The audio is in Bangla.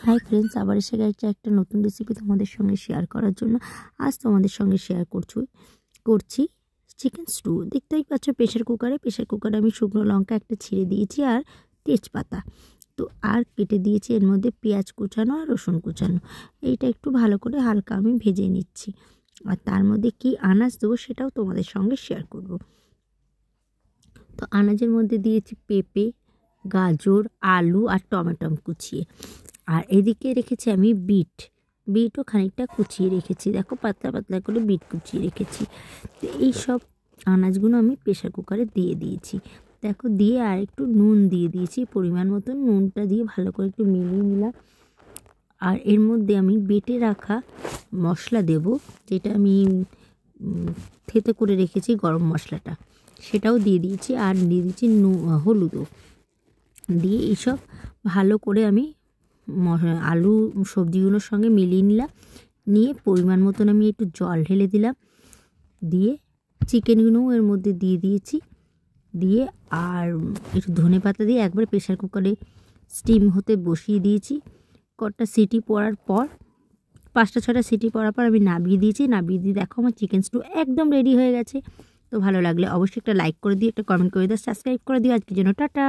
হাই ফ্রেন্ডস, আবার এসে গেছে একটা নতুন রেসিপি তোমাদের সঙ্গে শেয়ার করার জন্য। আজ তোমাদের সঙ্গে শেয়ার করছি চিকেন স্টু। দেখতেই পাচ্ছ প্রেশার কুকারে আমি শুকনো লঙ্কা একটা ছিঁড়ে দিয়েছি আর তেজপাতা, তো আর কেটে দিয়েছি এর মধ্যে পেঁয়াজ কুচানো আর রসুন কুচানো। এইটা একটু ভালো করে হালকা আমি ভেজে নিচ্ছি, আর তার মধ্যে কি আনাজ দেবো সেটাও তোমাদের সঙ্গে শেয়ার করব। তো আনাজের মধ্যে দিয়েছি পেঁপে, গাজর, আলু আর টমেটো কুচিয়ে, আর এদিকে রেখেছি আমি বিটও খানিকটা কুচিয়ে রেখেছি। দেখো পাতলা পাতলা করে বিট কুচিয়ে রেখেছি। তো এই সব আনাজগুলো আমি প্রেশার কুকারে দিয়ে দিয়েছি। দেখো দিয়ে আর একটু নুন দিয়ে দিয়েছি, পরিমাণ মতন নুনটা দিয়ে ভালো করে একটু মিলিয়ে নিলাম। আর এর মধ্যে আমি বেটে রাখা মশলা দেব, যেটা আমি থেতে করে রেখেছি গরম মশলাটা, সেটাও দিয়ে দিয়েছি। আর দিয়ে দিয়েছি হলুদও দিয়ে এইসব ভালো করে আমি আলু সবজিগুলোর সঙ্গে মিলিয়ে নিলাম। নিয়ে পরিমাণ মতন আমি একটু জল ঢেলে দিলাম, দিয়ে চিকেনগুলোও এর মধ্যে দিয়ে দিয়েছি। দিয়ে আর একটু ধনেপাতা দিয়ে একবার প্রেশার কুকারে স্টিম হতে বসিয়ে দিয়েছি। কটা সিটি পড়ার পর 5-6টা সিটি পড়ার পর আমি নামিয়ে দিয়েছি। নামিয়ে দিয়ে দেখো আমার চিকেন স্টু একদম রেডি হয়ে গেছে। তো ভালো লাগলে অবশ্যই একটা লাইক করে দিও, একটা কমেন্ট করে দিও, সাবস্ক্রাইব করে দিও। আজকের জন্য টাটা।